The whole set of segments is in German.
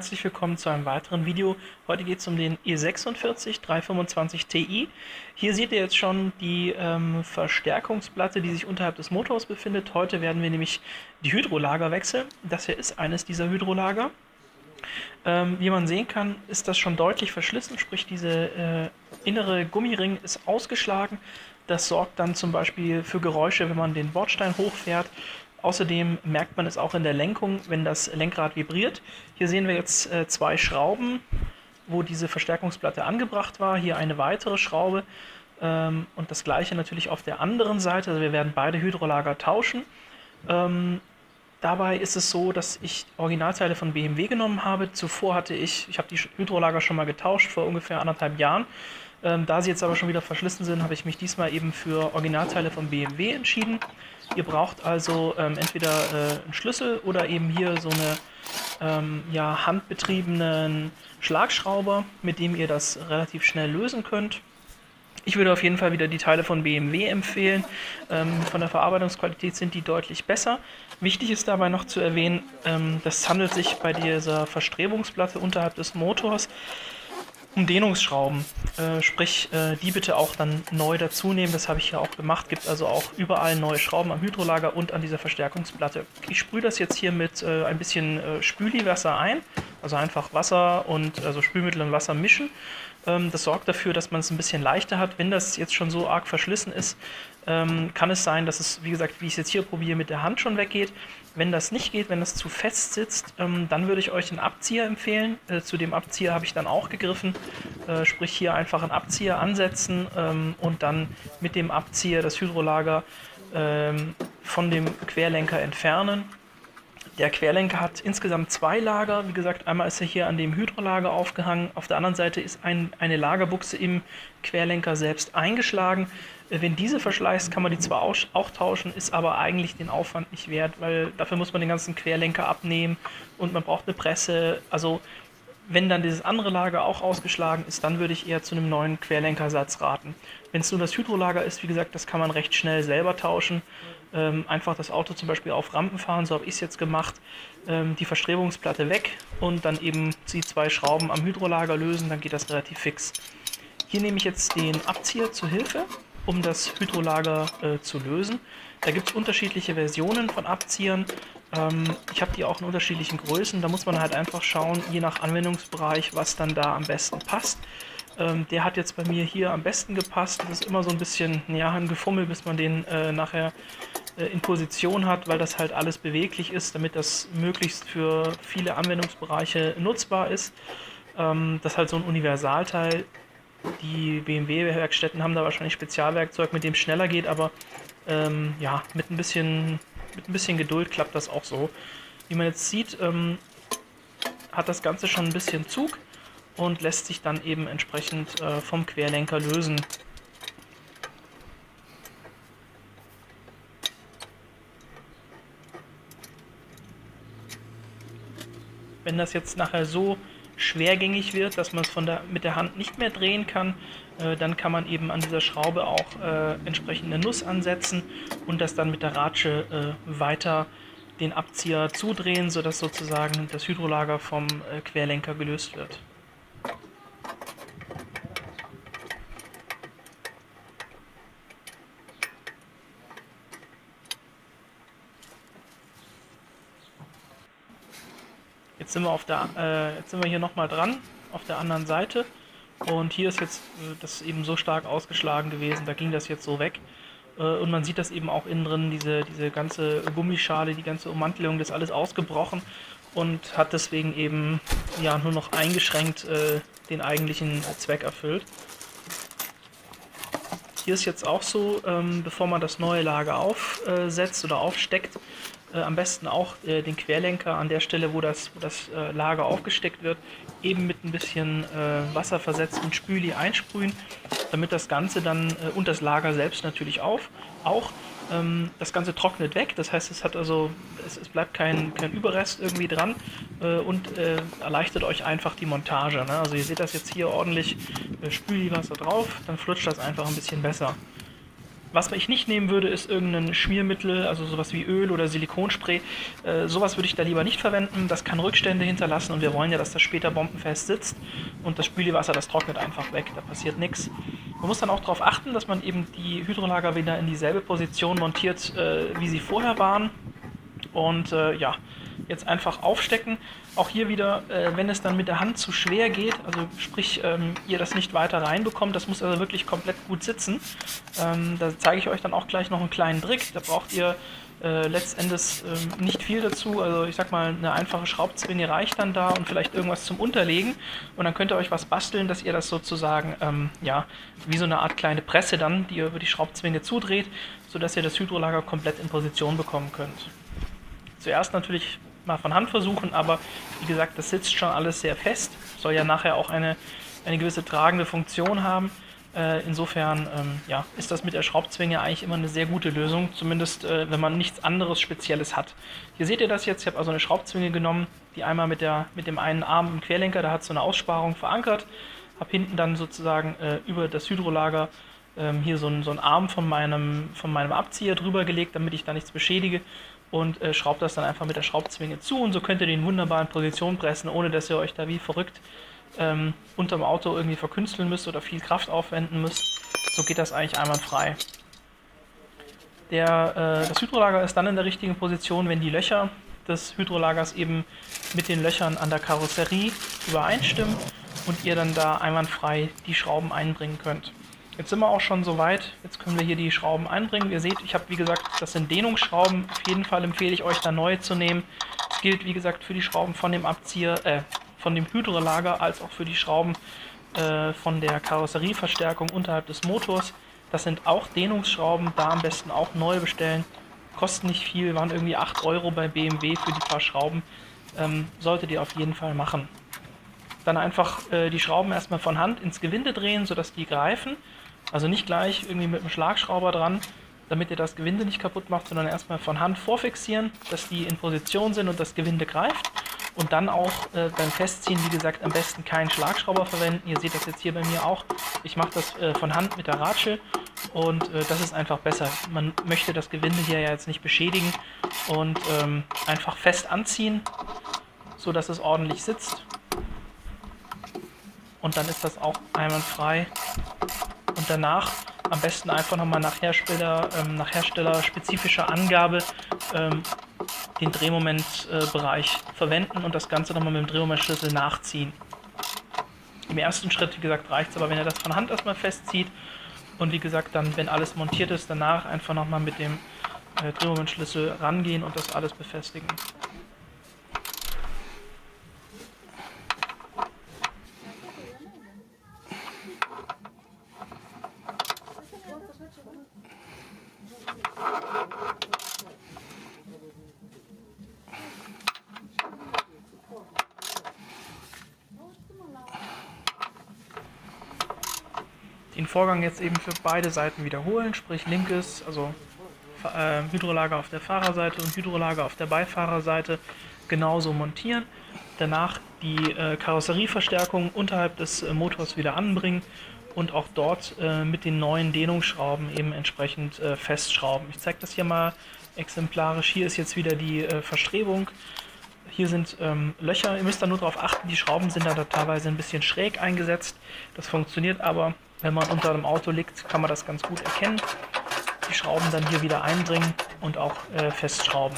herzlich willkommen zu einem weiteren Video. Heute geht es um den E46 325 Ti. Hier seht ihr jetzt schon die Verstärkungsplatte, die sich unterhalb des Motors befindet. Heute werden wir nämlich die Hydrolager wechseln. Das hier ist eines dieser Hydrolager. Wie man sehen kann, ist das schon deutlich verschlissen, sprich diese innere Gummiring ist ausgeschlagen. Das sorgt dann zum Beispiel für Geräusche, wenn man den Bordstein hochfährt. Außerdem merkt man es auch in der Lenkung, wenn das Lenkrad vibriert. Hier sehen wir jetzt zwei Schrauben, wo diese Verstärkungsplatte angebracht war. Hier eine weitere Schraube und das gleiche natürlich auf der anderen Seite. Also wir werden beide Hydrolager tauschen. Dabei ist es so, dass ich Originalteile von BMW genommen habe. Zuvor habe ich die Hydrolager schon mal getauscht, vor ungefähr 1,5 Jahren. Da sie jetzt aber schon wieder verschlissen sind, habe ich mich diesmal eben für Originalteile von BMW entschieden. Ihr braucht also entweder einen Schlüssel oder eben hier so eine handbetriebenen Schlagschrauber, mit dem ihr das relativ schnell lösen könnt. Ich würde auf jeden Fall wieder die Teile von BMW empfehlen. Von der Verarbeitungsqualität sind die deutlich besser. Wichtig ist dabei noch zu erwähnen, das handelt sich bei dieser Verstrebungsplatte unterhalb des Motors um Dehnungsschrauben, sprich die bitte auch dann neu dazu nehmen, das habe ich hier auch gemacht, gibt also auch überall neue Schrauben am Hydrolager und an dieser Verstärkungsplatte. Ich sprühe das jetzt hier mit ein bisschen Spüliwasser ein, also einfach Wasser und also Spülmittel und Wasser mischen. Das sorgt dafür, dass man es ein bisschen leichter hat. Wenn das jetzt schon so arg verschlissen ist, kann es sein, dass es, wie gesagt, wie ich es jetzt hier probiere, mit der Hand schon weggeht. Wenn das nicht geht, wenn das zu fest sitzt, dann würde ich euch einen Abzieher empfehlen. Zu dem Abzieher habe ich dann auch gegriffen, sprich hier einfach einen Abzieher ansetzen und dann mit dem Abzieher das Hydrolager von dem Querlenker entfernen. Der Querlenker hat insgesamt 2 Lager. Wie gesagt, einmal ist er hier an dem Hydrolager aufgehangen. Auf der anderen Seite ist eine Lagerbuchse im Querlenker selbst eingeschlagen. Wenn diese verschleißt, kann man die zwar auch tauschen, ist aber eigentlich den Aufwand nicht wert, weil dafür muss man den ganzen Querlenker abnehmen und man braucht eine Presse. Also wenn dann dieses andere Lager auch ausgeschlagen ist, dann würde ich eher zu einem neuen Querlenkersatz raten. Wenn es nur das Hydrolager ist, wie gesagt, das kann man recht schnell selber tauschen. Einfach das Auto zum Beispiel auf Rampen fahren, so habe ich es jetzt gemacht, die Verstrebungsplatte weg und dann eben die 2 Schrauben am Hydrolager lösen, dann geht das relativ fix. Hier nehme ich jetzt den Abzieher zur Hilfe, um das Hydrolager zu lösen. Da gibt es unterschiedliche Versionen von Abziehern. Ich habe die auch in unterschiedlichen Größen, da muss man halt einfach schauen, je nach Anwendungsbereich, was dann da am besten passt. Der hat jetzt bei mir hier am besten gepasst. Das ist immer so ein bisschen ein Gefummel, bis man den nachher in Position hat, weil das halt alles beweglich ist, damit das möglichst für viele Anwendungsbereiche nutzbar ist. Das ist halt so ein Universalteil. Die BMW-Werkstätten haben da wahrscheinlich Spezialwerkzeug, mit dem es schneller geht, aber mit ein bisschen Geduld klappt das auch so. Wie man jetzt sieht, hat das Ganze schon ein bisschen Zug und lässt sich dann eben entsprechend vom Querlenker lösen. Wenn das jetzt nachher so schwergängig wird, dass man es mit der Hand nicht mehr drehen kann, dann kann man eben an dieser Schraube auch entsprechend eine Nuss ansetzen und das dann mit der Ratsche weiter den Abzieher zudrehen, sodass sozusagen das Hydrolager vom Querlenker gelöst wird. Jetzt sind wir hier nochmal dran, auf der anderen Seite. Und hier ist jetzt das eben so stark ausgeschlagen gewesen, da ging das jetzt so weg. Und man sieht das eben auch innen drin, diese ganze Gummischale, die ganze Ummantelung, das ist alles ausgebrochen und hat deswegen eben nur noch eingeschränkt den eigentlichen Zweck erfüllt. Hier ist jetzt auch so, bevor man das neue Lager aufsetzt oder aufsteckt, am besten auch den Querlenker an der Stelle, wo das Lager aufgesteckt wird, eben mit ein bisschen Wasser versetzt und Spüli einsprühen, damit das Ganze dann und das Lager selbst natürlich auch das Ganze trocknet weg. Das heißt, es bleibt kein Überrest irgendwie dran und erleichtert euch einfach die Montage. Ne? Also ihr seht das jetzt hier ordentlich, Spüliwasser drauf, dann flutscht das einfach ein bisschen besser. Was ich nicht nehmen würde, ist irgendein Schmiermittel, also sowas wie Öl oder Silikonspray. Sowas würde ich da lieber nicht verwenden. Das kann Rückstände hinterlassen und wir wollen ja, dass das später bombenfest sitzt. Und das Spülwasser, das trocknet einfach weg, da passiert nichts. Man muss dann auch darauf achten, dass man eben die Hydrolager wieder in dieselbe Position montiert, wie sie vorher waren. Und ja, jetzt einfach aufstecken. Auch hier wieder, wenn es dann mit der Hand zu schwer geht, also sprich, ihr das nicht weiter reinbekommt, das muss also wirklich komplett gut sitzen. Da zeige ich euch dann auch gleich noch einen kleinen Trick. Da braucht ihr letztendlich nicht viel dazu. Also ich sag mal, eine einfache Schraubzwinge reicht dann da und vielleicht irgendwas zum Unterlegen. Und dann könnt ihr euch was basteln, dass ihr das sozusagen, ja, wie so eine Art kleine Presse dann, die ihr über die Schraubzwinge zudreht, sodass ihr das Hydrolager komplett in Position bekommen könnt. Zuerst natürlich mal von Hand versuchen, aber wie gesagt, das sitzt schon alles sehr fest. Soll ja nachher auch eine gewisse tragende Funktion haben. Insofern ja, ist das mit der Schraubzwinge eigentlich immer eine sehr gute Lösung, zumindest wenn man nichts anderes Spezielles hat. Hier seht ihr das jetzt, ich habe also eine Schraubzwinge genommen, die einmal mit dem einen Arm im Querlenker, da hat so eine Aussparung verankert, habe hinten dann sozusagen über das Hydrolager hier so einen Arm von meinem Abzieher drüber gelegt, damit ich da nichts beschädige, und schraubt das dann einfach mit der Schraubzwinge zu, und so könnt ihr den wunderbar in Position pressen, ohne dass ihr euch da wie verrückt unterm Auto irgendwie verkünsteln müsst oder viel Kraft aufwenden müsst. So geht das eigentlich einwandfrei. Das Hydrolager ist dann in der richtigen Position, wenn die Löcher des Hydrolagers eben mit den Löchern an der Karosserie übereinstimmen und ihr dann da einwandfrei die Schrauben einbringen könnt. Jetzt sind wir auch schon so weit, jetzt können wir hier die Schrauben einbringen. Ihr seht, ich habe wie gesagt, das sind Dehnungsschrauben. Auf jeden Fall empfehle ich euch da neue zu nehmen. Das gilt wie gesagt für die Schrauben von dem Abzieher, von dem Hydrolager, als auch für die Schrauben von der Karosserieverstärkung unterhalb des Motors. Das sind auch Dehnungsschrauben, da am besten auch neu bestellen. Kosten nicht viel, waren irgendwie 8 € bei BMW für die paar Schrauben. Solltet ihr auf jeden Fall machen. Dann einfach die Schrauben erstmal von Hand ins Gewinde drehen, sodass die greifen. Also nicht gleich irgendwie mit einem Schlagschrauber dran, damit ihr das Gewinde nicht kaputt macht, sondern erstmal von Hand vorfixieren, dass die in Position sind und das Gewinde greift. Und dann auch beim Festziehen, wie gesagt, am besten keinen Schlagschrauber verwenden. Ihr seht das jetzt hier bei mir auch. Ich mache das von Hand mit der Ratsche, und das ist einfach besser. Man möchte das Gewinde hier ja jetzt nicht beschädigen, und einfach fest anziehen, so dass es ordentlich sitzt. Und dann ist das auch einwandfrei. Und danach am besten einfach nochmal nach herstellerspezifischer Angabe den Drehmomentbereich verwenden und das Ganze nochmal mit dem Drehmomentschlüssel nachziehen. Im ersten Schritt, wie gesagt, reicht es aber, wenn ihr das von Hand erstmal festzieht, und wie gesagt, dann, wenn alles montiert ist, danach einfach nochmal mit dem Drehmomentschlüssel rangehen und das alles befestigen. Den Vorgang jetzt eben für beide Seiten wiederholen, sprich linkes, also Hydrolager auf der Fahrerseite und Hydrolager auf der Beifahrerseite genauso montieren. Danach die Karosserieverstärkung unterhalb des Motors wieder anbringen und auch dort mit den neuen Dehnungsschrauben eben entsprechend festschrauben. Ich zeige das hier mal exemplarisch. Hier ist jetzt wieder die Verstrebung. Hier sind Löcher. Ihr müsst da nur darauf achten, die Schrauben sind da teilweise ein bisschen schräg eingesetzt. Das funktioniert aber, wenn man unter dem Auto liegt, kann man das ganz gut erkennen. Die Schrauben dann hier wieder einbringen und auch festschrauben.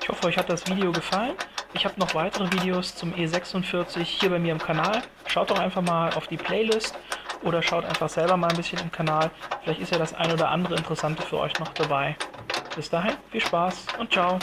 Ich hoffe, euch hat das Video gefallen. Ich habe noch weitere Videos zum E46 hier bei mir im Kanal. Schaut doch einfach mal auf die Playlist oder schaut einfach selber mal ein bisschen im Kanal. Vielleicht ist ja das ein oder andere Interessante für euch noch dabei. Bis dahin, viel Spaß und ciao!